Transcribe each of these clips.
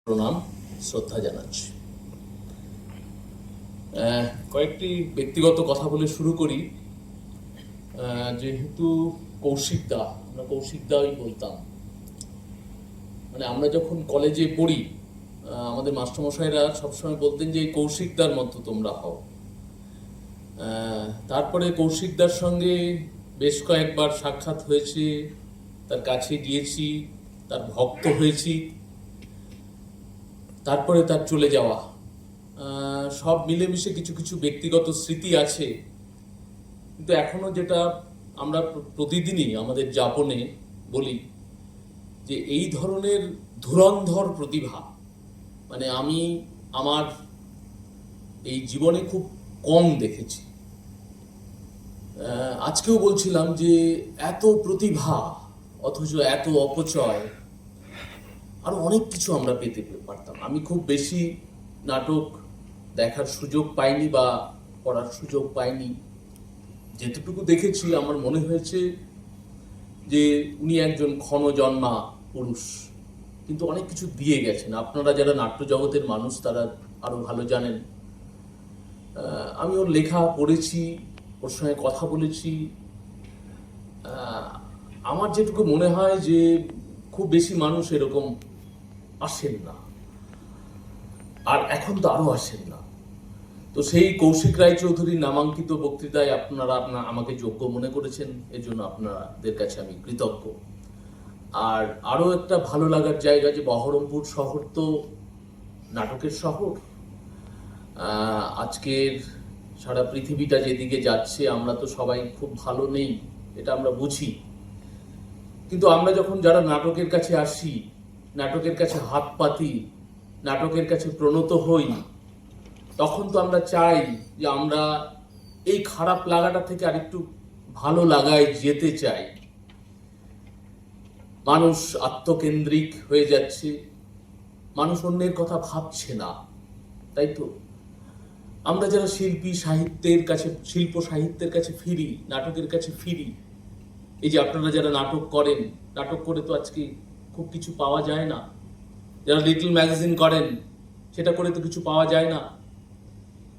প্রণাম শ্রদ্ধা জানাচ্ছি। কয়েকটি ব্যক্তিগত কথা বলে শুরু করি। যেহেতু কৌশিকদা, আমরা কৌশিকদাই বলতাম, মানে আমরা যখন কলেজে পড়ি আমাদের মাস্টারমশাইরা সবসময় বলতেন যে এই কৌশিকদার মতো তোমরা হও। তারপরে কৌশিকদার সঙ্গে বেশ কয়েকবার সাক্ষাৎ হয়েছে, তার কাছে গিয়েছি, তার ভক্ত হয়েছি, তারপরে তার চলে যাওয়া, সব মিলেমিশে কিছু কিছু ব্যক্তিগত স্মৃতি আছে। কিন্তু এখনো যেটা আমরা প্রতিদিনই আমাদের যাপনে বলি যে এই ধরনের ধুরন্ধর প্রতিভা মানে আমি আমার এই জীবনে খুব কম দেখেছি। আজকেও বলছিলাম যে এত প্রতিভা অথচ এত অপচয়, আরো অনেক কিছু আমরা পেতে পারতাম। আমি খুব বেশি নাটক দেখার সুযোগ পাইনি বা পড়ার সুযোগ পাইনি। যেটুকু দেখেছি আমার মনে হয়েছে যে উনি একজন ক্ষণজন্মা পুরুষ, কিন্তু অনেক কিছু দিয়ে গেছেন। আপনারা যারা নাট্য জগতের মানুষ তারা আরো ভালো জানেন। আমি ওর লেখা পড়েছি, ওর সঙ্গে কথা বলেছি। আমার যেটুকু মনে হয় যে খুব বেশি মানুষ এরকম আসেন না, আর এখন তো আরো আসেন না। তো সেই কৌশিক রায়চৌধুরীর নামাঙ্কিত বক্তৃতায় আপনারা আমাকে যোগ্য মনে করেছেন, এর জন্য আপনাদের কাছে আমি কৃতজ্ঞ। আর আরো একটা ভালো লাগার জায়গা যে বহরমপুর শহর তো নাটকের শহর। আজকের সারা পৃথিবীটা যেদিকে যাচ্ছে আমরা তো সবাই খুব ভালো নেই, এটা আমরা বুঝি। কিন্তু আমরা যখন যারা নাটকের কাছে আসি, নাটকের কাছে হাত পাতি, নাটকের কাছে প্রণত হই, তখন তো আমরা চাই যে আমরা এই খারাপ লাগাটা থেকে আরেকটু ভালো লাগায় যেতে চাই। মানুষ আত্মকেন্দ্রিক হয়ে যাচ্ছে, মানুষ অন্যের কথা ভাবছে না, তাই তো? আমরা যারা শিল্পী সাহিত্যের কাছে, শিল্প সাহিত্যের কাছে ফিরি, নাটকের কাছে ফিরি, এই যে আপনারা যারা নাটক করেন, নাটক করে তো আজকে খুব কিছু পাওয়া যায় না। যারা লিটল ম্যাগাজিন করেন, সেটা করে তো কিছু পাওয়া যায় না।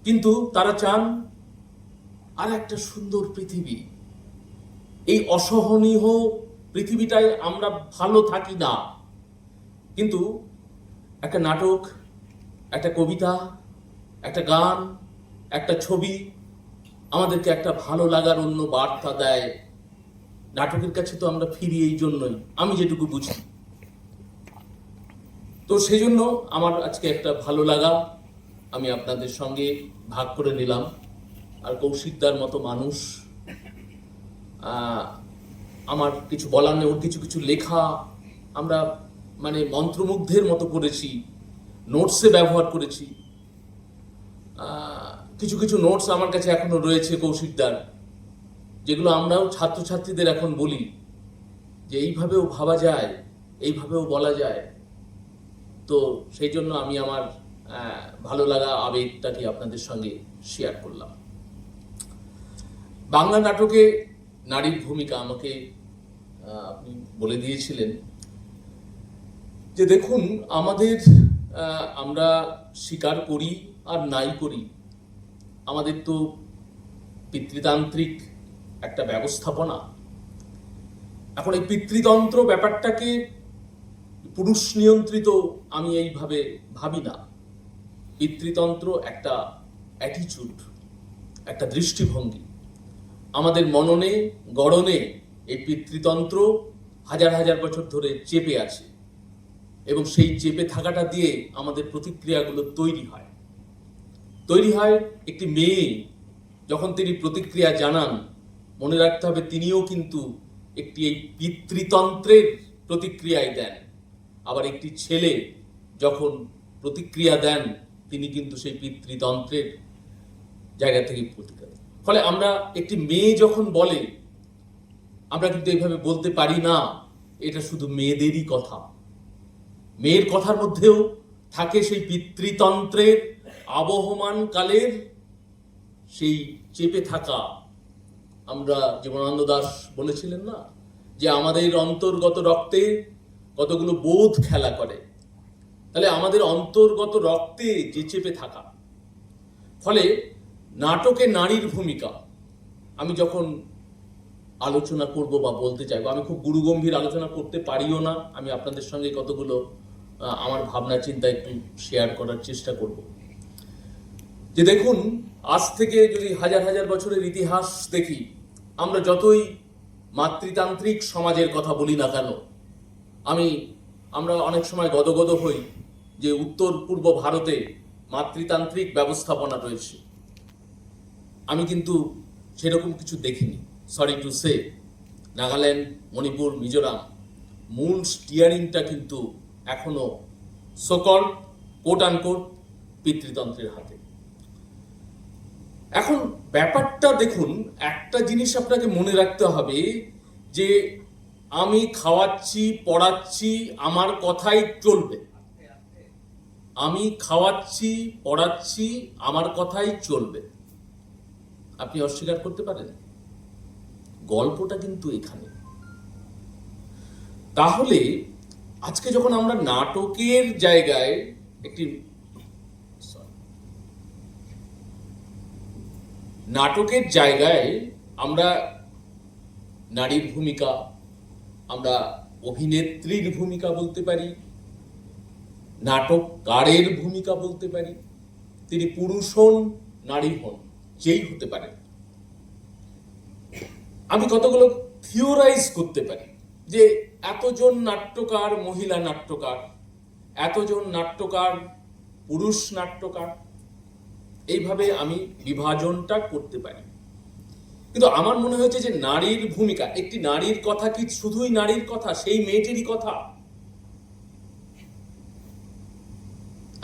কিন্তু তারা চান আর একটা সুন্দর পৃথিবী। এই অসহনীয় পৃথিবীটায় আমরা ভালো থাকি না, কিন্তু একটা নাটক, একটা কবিতা, একটা গান, একটা ছবি আমাদেরকে একটা ভালো লাগার অন্য বার্তা দেয়। নাটকের কাছে তো আমরা ফিরি এই জন্যই, আমি যেটুকু বুঝি। তো সেই জন্য আমার আজকে একটা ভালো লাগা আমি আপনাদের সঙ্গে ভাগ করে নিলাম। আর কৌশিকদার মতো মানুষ, আমার কিছু বলার নেই। ওর কিছু কিছু লেখা আমরা মানে মন্ত্রমুগ্ধের মতো করেছি, নোটসে ব্যবহার করেছি। কিছু কিছু নোটস আমার কাছে এখনো রয়েছে কৌশিকদার, যেগুলো আমরাও ছাত্রছাত্রীদের এখন বলি যে এইভাবেও ভাবা যায়, এইভাবেও বলা যায়। তো সেই জন্য আমি আমার ভালো লাগা আবেগটাকে আপনাদের সঙ্গে শেয়ার করলাম। বাংলা নাটকে নারীর ভূমিকা আমাকে আপনি বলে দিয়েছিলেন যে দেখুন আমাদের, আমরা স্বীকার করি আর নাই করি, আমাদের তো পিতৃতান্ত্রিক একটা ব্যবস্থাপনা। এখন এই পিতৃতন্ত্র ব্যাপারটাকে পুরুষ নিয়ন্ত্রিত আমি এইভাবে ভাবি না। পিতৃতন্ত্র একটা অ্যাটিচিউড, একটা দৃষ্টিভঙ্গি। আমাদের মননে গড়নে এই পিতৃতন্ত্র হাজার হাজার বছর ধরে চেপে আছে, এবং সেই চেপে থাকাটা দিয়ে আমাদের প্রতিক্রিয়াগুলো তৈরি হয়। একটি মেয়ে যখন তিনি প্রতিক্রিয়া জানান, মনে রাখতে হবে তিনিও কিন্তু একটি এই পিতৃতন্ত্রের প্রতিক্রিয়ায় দেন। আবার একটি ছেলে যখন প্রতিক্রিয়া দেন, তিনি কিন্তু সেই পিতৃতন্ত্রের জায়গা থেকে প্রতিক্রিয়া দেন। ফলে আমরা একটি মেয়ে যখন বলে, আমরা কিন্তু এইভাবে বলতে পারি না এটা শুধু মেয়েদেরই কথা। মেয়ের কথার মধ্যেও থাকে সেই পিতৃতন্ত্রের আবহমান কালের সেই চেপে থাকা। আমরা জীবনানন্দ দাশ বলেছিলেন না যে আমাদের অন্তর্গত রক্তে কতগুলো বোধ খেলা করে, তাহলে আমাদের অন্তর্গত রক্তে যে চেপে থাকা। ফলে নাটকে নারীর ভূমিকা আমি যখন আলোচনা করব বা বলতে চাইবো, আমি খুব গুরুগম্ভীর আলোচনা করতে পারিও না, আমি আপনাদের সঙ্গে কতগুলো আমার ভাবনা চিন্তা একটু শেয়ার করার চেষ্টা করব। যে দেখুন, আজ থেকে যদি হাজার হাজার বছরের ইতিহাস দেখি, আমরা যতই মাতৃতান্ত্রিক সমাজের কথা বলি না কেন, আমরা অনেক সময় গদগদ হই যে উত্তর পূর্ব ভারতে মাতৃতান্ত্রিক ব্যবস্থাপনা রয়েছে। আমি কিন্তু সেরকম কিছু দেখিনি। Sorry to say, Nagaland, Manipur, Mizoram মূল স্টিয়ারিংটা কিন্তু এখনো সকল কোট আনকোট পিতৃতন্ত্রের হাতে। এখন ব্যাপারটা দেখুন, একটা জিনিস আপনাকে মনে রাখতে হবে যে আমি খাওয়াচ্ছি, পড়াচ্ছি, আমার কথাই চলবে। আমি খাওয়াচ্ছি, পড়াচ্ছি, আমার কথাই চলবে। আপনি অস্বীকার করতে পারেন? গল্পটা কিন্তু এখানে। তাহলে আজকে যখন আমরা নাটকের জায়গায় আমরা নারীর ভূমিকা, আমরা অভিনেত্রীর ভূমিকা বলতে পারি, নাটককারের ভূমিকা বলতে পারি, তিনি পুরুষ হন, নারী হন, যেই হতে পারেন, আমি কতগুলো থিওরাইজ করতে পারি যে এতজন নাট্যকার মহিলা নাট্যকার, এতজন নাট্যকার পুরুষ নাট্যকার, এইভাবে আমি বিভাজনটা করতে পারি। কিন্তু আমার মনে হয়েছে যে নারীর ভূমিকা, একটি নারীর কথা কি শুধুই নারীর কথা, সেই মেয়েটিরই কথা?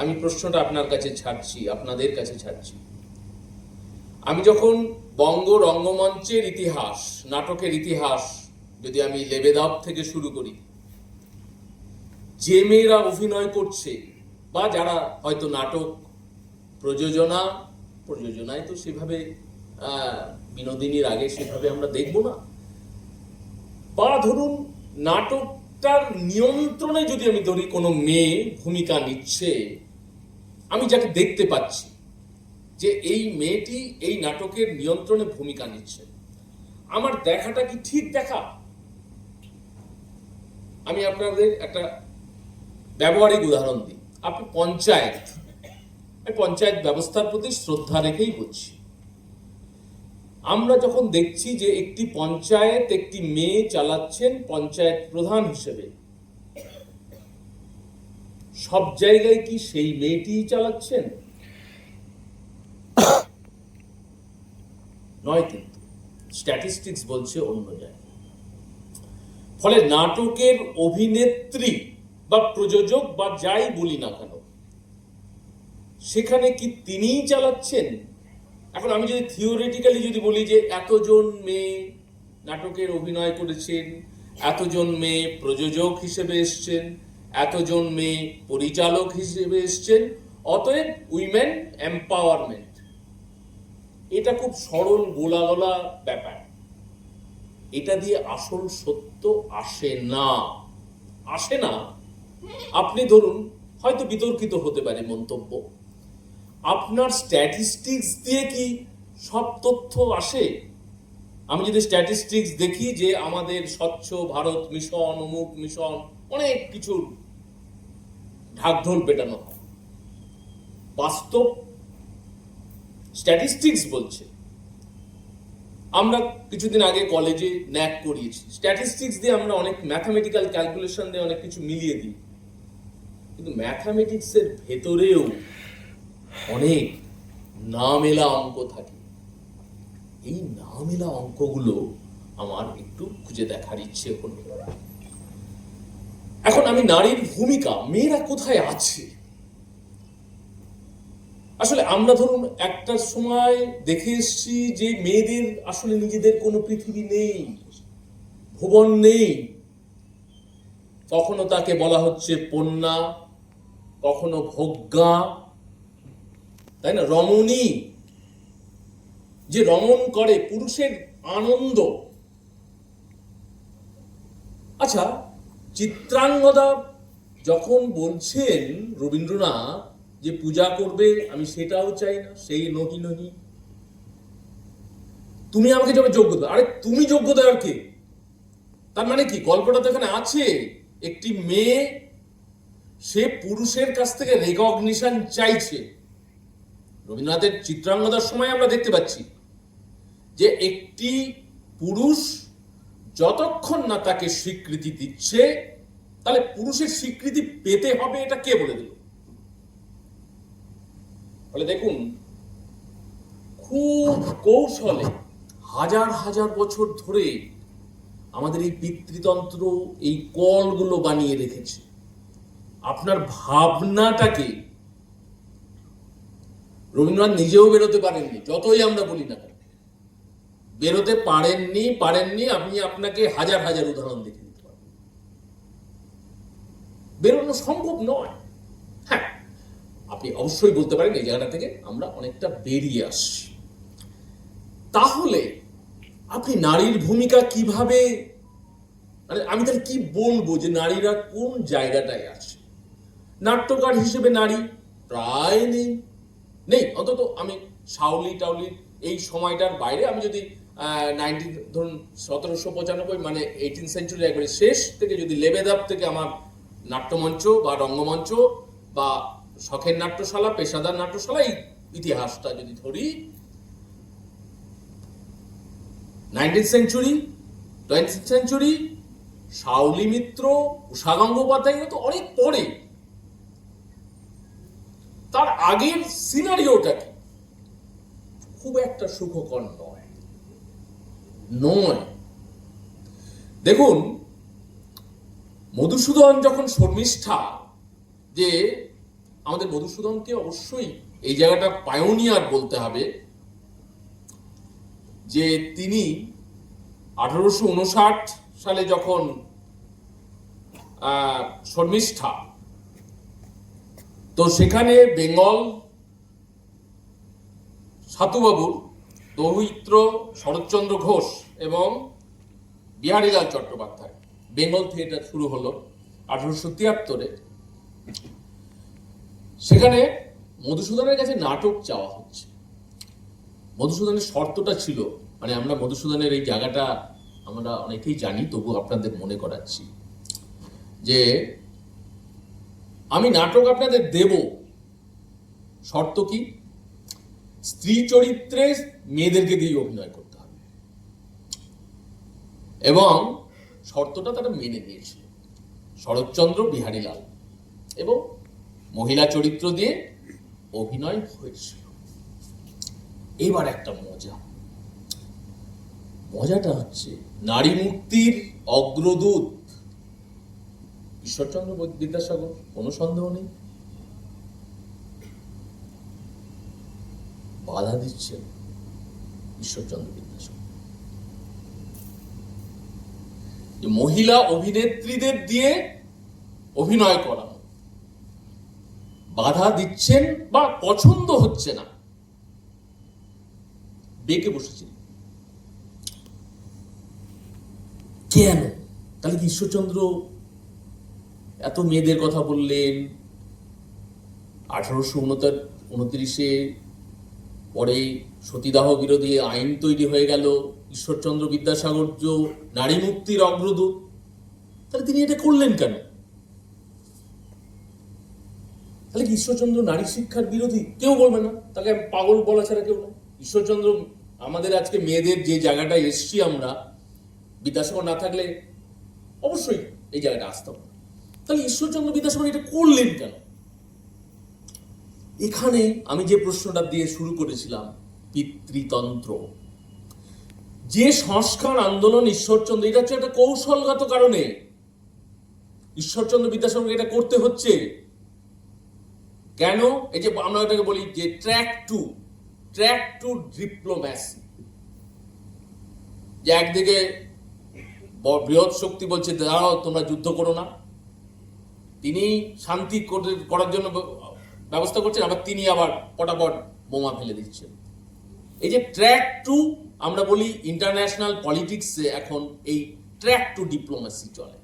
আমি প্রশ্নটা আপনার কাছে ছাড়ছি, আপনাদের কাছে ছাড়ছি। আমি যখন বঙ্গ রঙ্গমঞ্চের ইতিহাস, নাটকের ইতিহাস যদি আমি লেবেদাব থেকে শুরু করি, যে মেয়েরা অভিনয় করছে বা যারা হয়তো নাটক প্রযোজনায় তো সেভাবে বিনোদিনীর আগে সেভাবে আমরা দেখব না, বা ধরুন নাটকটার নিয়ন্ত্রণে যদি আমি ধরি কোনো মেয়ে ভূমিকা নিচ্ছে, আমি যাকে দেখতে পাচ্ছি যে এই মেয়েটি এই নাটকের নিয়ন্ত্রণে ভূমিকা নিচ্ছে, আমার দেখাটা কি ঠিক দেখা? আমি আপনাদের একটা ব্যবহারিক উদাহরণ দিই। আপনি পঞ্চায়েত ব্যবস্থার প্রতি শ্রদ্ধা রেখেই বলছি। আমরা যখন দেখছি যে একটি পঞ্চায়েত একটি মেয়ে চালাচ্ছেন পঞ্চায়েত প্রধান হিসেবে, সব জায়গায় কি সেই মেয়েটিই চালাচ্ছেন? নয়, কিন্তু স্ট্যাটিস্টিক্স বলছে অন্য জায়গায়। ফলে নাটকের অভিনেত্রী বা প্রযোজক বা যাই বলি না কেন, সেখানে কি তিনিই চালাচ্ছেন? এখন আমি যদি থিওরিটিক্যালি যদি বলি যে এতজন মেয়ে নাটকের অভিনয় করেছেন, এতজন মেয়ে প্রযোজক হিসেবে এসছেন, এতজন মেয়ে পরিচালক হিসেবে এসছেন, অতএব উইমেন এম্পাওয়ারমেন্ট, এটা খুব সরল গোলা ব্যাপার। এটা দিয়ে আসল সত্য আসে না। আপনি ধরুন, হয়তো বিতর্কিত হতে পারে মন্তব্য, আপনার স্ট্যাটিস্টিক্স দিয়ে কি সব তথ্য আসে? আমি যদি স্ট্যাটিস্টিক্স দেখি যে আমাদের স্বচ্ছ ভারত মিশন, অমুক মিশন, অনেক কিছুর ঢাকঢোল পেটানো হয়, বাস্তব স্ট্যাটিস্টিক্স বলছে। আমরা কিছুদিন আগে কলেজে ন্যাক করিয়েছি, স্ট্যাটিস্টিক্স দিয়ে আমরা অনেক ম্যাথামেটিক্যাল ক্যালকুলেশন দিয়ে অনেক কিছু মিলিয়ে দিই, কিন্তু ম্যাথামেটিক্সের ভেতরেও অনেক না মেলা অঙ্ক থাকে। এই না মেলা অঙ্কগুলো আমার একটু খুঁজে দেখার ইচ্ছে হলো। এখন আমি নারীর ভূমিকা, মেয়েরা কোথায় আছে? আসলে আমরা ধরুন একটা সময় দেখে এসছি যে মেয়েদের আসলে নিজেদের কোনো পৃথিবী নেই, ভুবন নেই। কখনো তাকে বলা হচ্ছে কন্যা, কখনো ভোগ্যা, তাই না, রমণী, যে রমণ করে পুরুষের আনন্দ। আচ্ছা, চিত্রাঙ্গদা যখন বলছেন রবীন্দ্রনাথ যে পূজা করবে, আমি সেটাও চাই না, সেই নহি নহি, তুমি আমাকে যবে যোগ্য দাও। আরে তুমি যোগ্য দেওয়ার কে? তার মানে কি, গল্পটা তো এখানে আছে, একটি মেয়ে সে পুরুষের কাছ থেকে রেকগনিশন চাইছে। রবীন্দ্রনাথের চিত্রাঙ্গদার সময় আমরা দেখতে পাচ্ছি যে একটি পুরুষ যতক্ষণ না তাকে স্বীকৃতি দিচ্ছে, তাহলে পুরুষের স্বীকৃতি পেতে হবে, এটা কে বলে দিল? বলে দেখুন, খুব কৌশলে হাজার হাজার বছর ধরে আমাদের এই পিতৃতন্ত্র এই কলগুলো বানিয়ে রেখেছে। আপনার ভাবনাটাকে রবীন্দ্রনাথ নিজেও বেরোতে পারেননি, যতই আমরা বলি না কেন, বেরোতে পারেননি। আপনি আপনাকে হাজার হাজার উদাহরণ দেখে দিতে পারবেন, বেরোনো সম্ভব নয়। হ্যাঁ, আপনি অবশ্যই বলতে পারেন এই জায়গাটা থেকে আমরা অনেকটা বেরিয়ে আসছি। তাহলে আপনি নারীর ভূমিকা কিভাবে, মানে আমি তাহলে কি বলবো যে নারীরা কোন জায়গাটায় আছে? নাট্যকার হিসেবে নারী প্রায় নেই, অন্তত আমি সাউলি টাউলির এই সময়টার বাইরে, আমি যদি ধরুন 1795 মানে 18th সেঞ্চুরি একবারে শেষ থেকে যদি লেবেদাব থেকে আমার নাট্যমঞ্চ বা রঙ্গমঞ্চ বা শখের নাট্যশালা, পেশাদার নাট্যশালা, এই ইতিহাসটা যদি ধরি, 19th century, 20th century, Shaoli Mitra, Usha Gangopadhyay তো অনেক পরে। তার আগের সিনারিওটা কি? খুব একটা সুখকর নয়। দেখুন, মধুসূদন যখন শর্মিষ্ঠা, যে আমাদের মধুসূদনকে অবশ্যই এই জায়গাটা পায়োনিয়ার বলতে হবে, যে তিনি 1859 সালে যখন শর্মিষ্ঠা, তো সেখানে বেঙ্গল সাতুবাবুর দৌহিত্র শরৎচন্দ্র ঘোষ এবং বিহারীলাল চট্টোপাধ্যায় বেঙ্গল থিয়েটার শুরু হলো 1873-এ। সেখানে মধুসূদনের কাছে নাটক চাওয়া হচ্ছে। মধুসূদনের শর্তটা ছিল, মানে আমরা মধুসূদনের এই জায়গাটা আমরা অনেকেই জানি, তবু আপনাদের মনে করাচ্ছি, যে আমি নাটক আপনাদের দেব, শর্ত কি? স্ত্রী চরিত্রে মেয়েদেরকে দিয়ে অভিনয় করতে হবে। এবং শর্তটা তারা মেনে নিয়েছিল, শরৎচন্দ্র, বিহারীলাল, এবং মহিলা চরিত্র দিয়ে অভিনয় হয়েছিল। এবার একটা মজাটা হচ্ছে, নারী মুক্তির অগ্রদূত ঈশ্বরচন্দ্র বিদ্যাসাগর, কোনো সন্দেহ নেই, বাধা দিচ্ছেন ঈশ্বরচন্দ্র বিদ্যাসাগর। মহিলা অভিনেত্রীদের দিয়ে অভিনয় করানো বাধা দিচ্ছেন বা পছন্দ হচ্ছে না, বেঁকে বসেছিল। কেন? তাহলে কি ঈশ্বরচন্দ্র এত মেয়েদের কথা বললেন? 1829-এ পরে সতীদাহ বিরোধী আইন তৈরি হয়ে গেল, ঈশ্বরচন্দ্র বিদ্যাসাগর যে নারী মুক্তির অগ্রদূত, তাহলে তিনি এটা করলেন কেন? তাহলে কি ঈশ্বরচন্দ্র নারী শিক্ষার বিরোধী? কেউ বলবে না, তাকে পাগল বলা ছাড়া কেউ না। ঈশ্বরচন্দ্র আমাদের আজকে মেয়েদের যে জায়গাটায় এসছি আমরা, বিদ্যাসাগর না থাকলে অবশ্যই এই জায়গাটা আসতাম না। তাহলে ঈশ্বরচন্দ্র বিদ্যাসাগর এটা করলেন কেন? এখানে আমি যে প্রশ্নটা দিয়ে শুরু করেছিলাম, পিতৃতন্ত্র, যে সংস্কার আন্দোলন ঈশ্বরচন্দ্র, এটা হচ্ছে একটা কৌশলগত কারণে ঈশ্বরচন্দ্র বিদ্যাসাগরকে এটা করতে হচ্ছে। কেন? এই যে আমরা এটাকে বলি যে ট্র্যাক টু ডিপ্লোম্যাসি, যে একদিকে বৃহৎ শক্তি বলছে দাঁড়াও, তোমরা যুদ্ধ করো না, তিনি শান্তি করার জন্য ব্যবস্থা করছেন, আবার তিনি আবার পটাপট বোমা ফেলে দিচ্ছেন। এই যে ট্র্যাক টু, আমরা বলি ইন্টারন্যাশনাল পলিটিক্সে এখন এই ট্র্যাক টু ডিপ্লোম্যাসি চলে।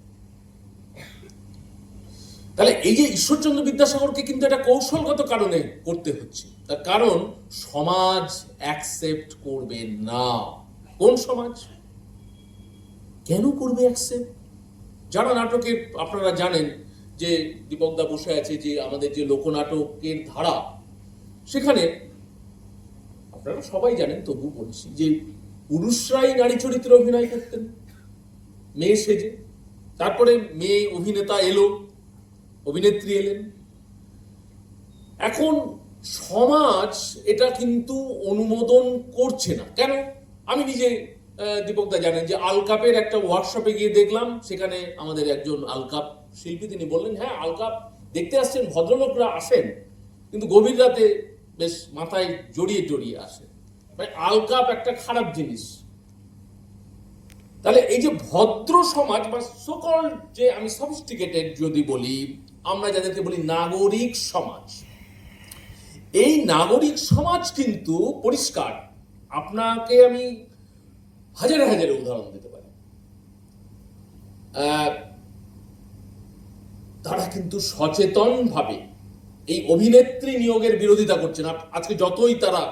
তাহলে এই যে ঈশ্বরচন্দ্র বিদ্যাসাগরকে কিন্তু একটা কৌশলগত কারণে করতে হচ্ছে, তার কারণ সমাজ অ্যাকসেপ্ট করবে না। কোন সমাজ? কেন করবে অ্যাকসেপ্ট? যারা নাটকের, আপনারা জানেন যে দীপকদা বসে আছে, যে আমাদের যে লোকনাটকের ধারা, সেখানে আপনারা সবাই জানেন, তবু বলছি যে পুরুষরাই নারী চরিত্রে অভিনয় করতেন মেয়ে সেজে, তারপরে মেয়ে অভিনেতা এলো, অভিনেত্রী এলেন। এখন সমাজ এটা কিন্তু অনুমোদন করছে না। কেন? আমি নিজে, দীপকদা জানেন যে আলকাপের একটা ওয়ার্কশপে গিয়ে দেখলাম, সেখানে আমাদের একজন আলকাপ শিল্পী, তিনি বললেন, হ্যাঁ আলকাপ দেখতে আসছেন, ভদ্রলোকরা আসেন, কিন্তু গভীর রাতে বেশ মাথায় জড়িয়ে জড়িয়ে আসেন। মানে আলকাপ একটা খারাপ জিনিস। তাহলে এই যে ভদ্র সমাজ বা সকল, যে আমি সফিস্টিকেটেড যদি বলি, আমরা যাদেরকে বলি নাগরিক সমাজ, এই নাগরিক সমাজ কিন্তু পরিষ্কার। আপনাকে আমি হাজারে হাজারে উদাহরণ দিতে পারি। তারা কিন্তু সচেতন ভাবে এই অভিনেত্রী নিয়োগের বিরোধিতা করছে না। আজকে যতই তারা,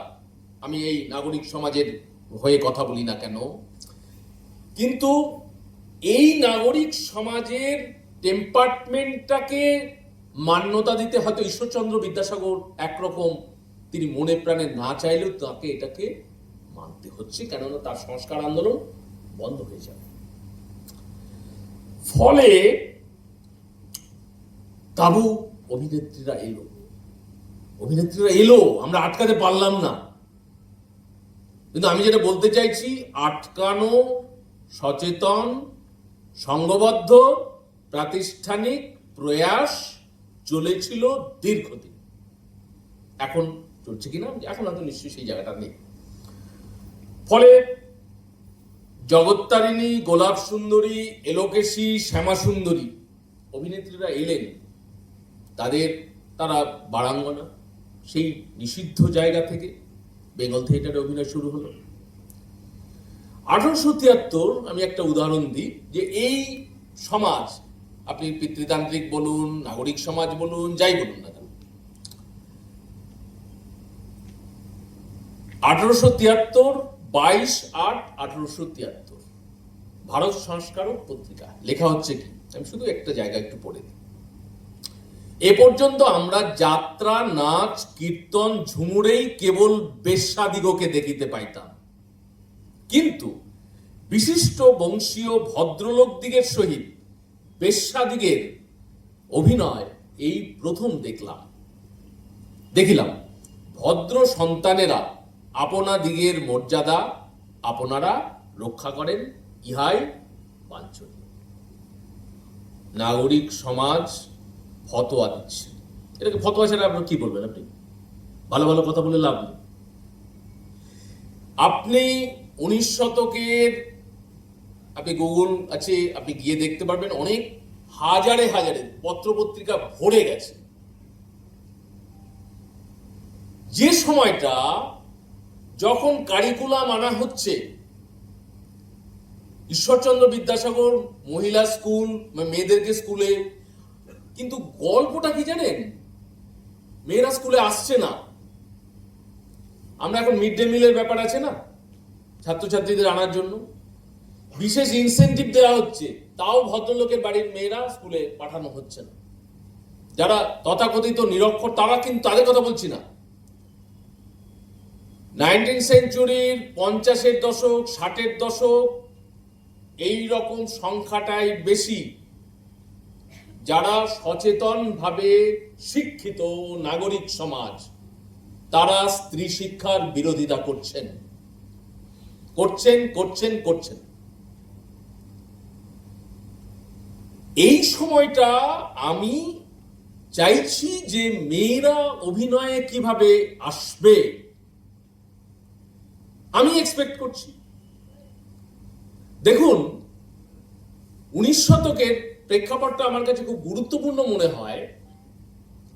আমি এই নাগরিক সমাজের হয়ে কথা বলি না কেন, কিন্তু এই নাগরিক সমাজের টেম্পারমেন্টটাকে মান্যতা দিতে হয়তো ঈশ্বরচন্দ্র বিদ্যাসাগর একরকম, তিনি মনে প্রাণে না চাইলেও তাকে এটাকে মানতে হচ্ছে, কেননা তার সংস্কার আন্দোলন বন্ধ হয়ে যাবে। ফলে তাবু অভিনেত্রীরা এলো, আমরা আটকাতে পারলাম না। কিন্তু আমি যেটা বলতে চাইছি, আটকানো, সচেতন, সংঘবদ্ধ, প্রাতিষ্ঠানিক প্রয়াস চলেছিল দীর্ঘদিন। এখন চলছে কিনা, এখন হয়তো নিশ্চয়ই সেই জায়গাটা নেই। ফলে জগত্তারিণী, গোলাপ সুন্দরী, এলোকেশী, শ্যামা সুন্দরী অভিনেত্রীরা এলেন, তারা বারাঙ্গনা, সেই নিষিদ্ধ জায়গা থেকে বেঙ্গল থিয়েটারে অভিনয় শুরু হলো। 1873, আমি একটা উদাহরণ দিই, যে এই সমাজ, আপনি পিতৃতান্ত্রিক বলুন, নাগরিক সমাজ বলুন, যাই বলুন না কেন, 1873, 22/8/1873, ভারত সংস্কারক পত্রিকা। লেখা হচ্ছে কি, আমি শুধু একটা জায়গা একটু পড়ে দিই। এ পর্যন্ত আমরা যাত্রা, নাচ, কীর্তন, ঝুমুরেই কেবল বেশ্যাদিগকে দেখিতে পাইতাম, কিন্তু বিশিষ্ট বংশীয় ভদ্রলোক দিগের সহিত বেশ্যাদিগের অভিনয় এই প্রথম দেখিলাম। ভদ্র সন্তানেরা আপনা দিগের মর্যাদা আপনারা রক্ষা করেন, ইহাই বাঞ্ছনীয়। নাগরিক সমাজ ফতোয়া দিচ্ছে। এটাকে ফতোয়া ছাড়া আপনি কি বলবেন? আপনি ভালো ভালো কথা বলে লাভ নেই। আপনি 19 শতকের, আপনি গুগল আছে, আপনি গিয়ে দেখতে পারবেন, অনেক হাজারে হাজারে পত্রপত্রিকা ভরে গেছে। যে সময়টা যখন কারিকুলাম আনা হচ্ছে, ঈশ্বরচন্দ্র বিদ্যাসাগর মহিলা স্কুল, মেয়েদেরকে স্কুলে, কিন্তু গল্পটা কি জানেন, মেয়েরা স্কুলে আসছে না। আমরা এখন মিড ডে মিলের ব্যাপার আছে না, ছাত্রছাত্রীদের আনার জন্য বিশেষ ইনসেন্টিভ দেওয়া হচ্ছে, তাও ভদ্রলোকের বাড়ির মেয়েরা স্কুলে পাঠানো হচ্ছে না। যারা তথাকথিত নিরক্ষর, তারা কিন্তু, তাদের কথা বলছি না, 19th সেঞ্চুরির 50-এর দশক, 60-এর দশক, এই রকম সংখ্যাটাই বেশি যারা সচেতন ভাবে শিক্ষিত নাগরিক সমাজ, তারা স্ত্রী শিক্ষার বিরোধিতা করছেন। এই সময়টা আমি চাইছি যে মেয়েরা অভিনয়ে কিভাবে আসবে, আমি এক্সপেক্ট করছি। দেখুন, 19 শতকের প্রেক্ষাপটটা আমার কাছে খুব গুরুত্বপূর্ণ মনে হয়।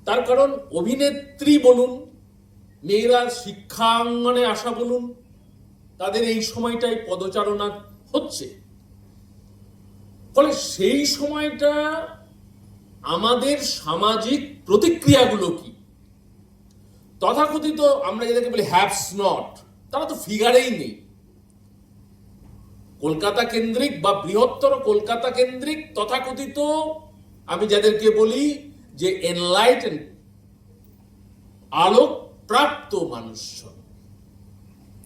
তার কারণ অভিনেত্রী বলুন, মেয়েরা শিক্ষাঙ্গনে আসা বলুন, তাদের এই সময়টাই পদচারণা হচ্ছে। ফলে সেই সময়টা আমাদের সামাজিক প্রতিক্রিয়াগুলো কি। তথাকথিত আমরা যেটাকে বলি হ্যাভস নট, তারা তো ফিগারেই নেই। কলকাতা কেন্দ্রিক বা বৃহত্তর কলকাতা কেন্দ্রিক তথাকথিত আমি যাদেরকে বলি যে এনলাইটেন, আলোক প্রাপ্ত মানুষ,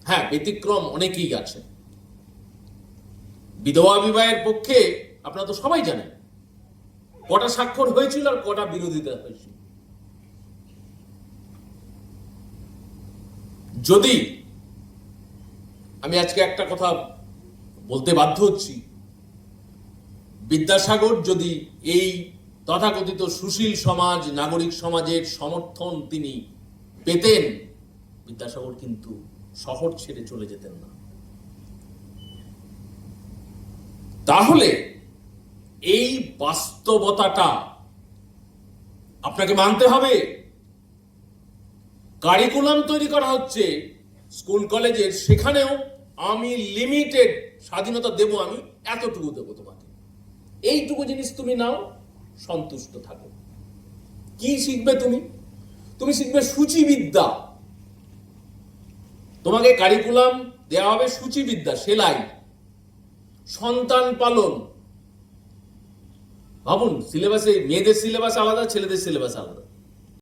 হ্যাঁ ব্যতিক্রম অনেকেই আছে। বিধবা বিবাহের পক্ষে আপনারা তো সবাই জানেন কটা স্বাক্ষর হয়েছিল আর কটা বিরোধিতা হয়েছিল। যদি আমি আজকে একটা কথা বলতে বাধ্য হচ্ছি, বিদ্যাসাগর যদি এই তথাকথিত সুশীল সমাজ, নাগরিক সমাজের সমর্থন তিনি পেতেন, বিদ্যাসাগর কিন্তু শহর ছেড়ে চলে যেতেন না। তাহলে এই বাস্তবতাটা আপনাকে মানতে হবে। কারিকুলাম তৈরি করা হচ্ছে স্কুল কলেজের, সেখানেও আমি লিমিটেড স্বাধীনতা দেব, আমি এতটুকু দেবো তোমাকে, এইটুকু জিনিস তুমি নাও, সন্তুষ্ট থাকো। কি শিখবে তুমি? তুমি শিখবে সূচিবিদ্যা। তোমাকে কারিকুলাম দেওয়া হবে সূচিবিদ্যা, সেলাই, সন্তান পালন। ভাবুন, সিলেবাসে মেয়েদের সিলেবাস আলাদা, ছেলেদের সিলেবাস আলাদা।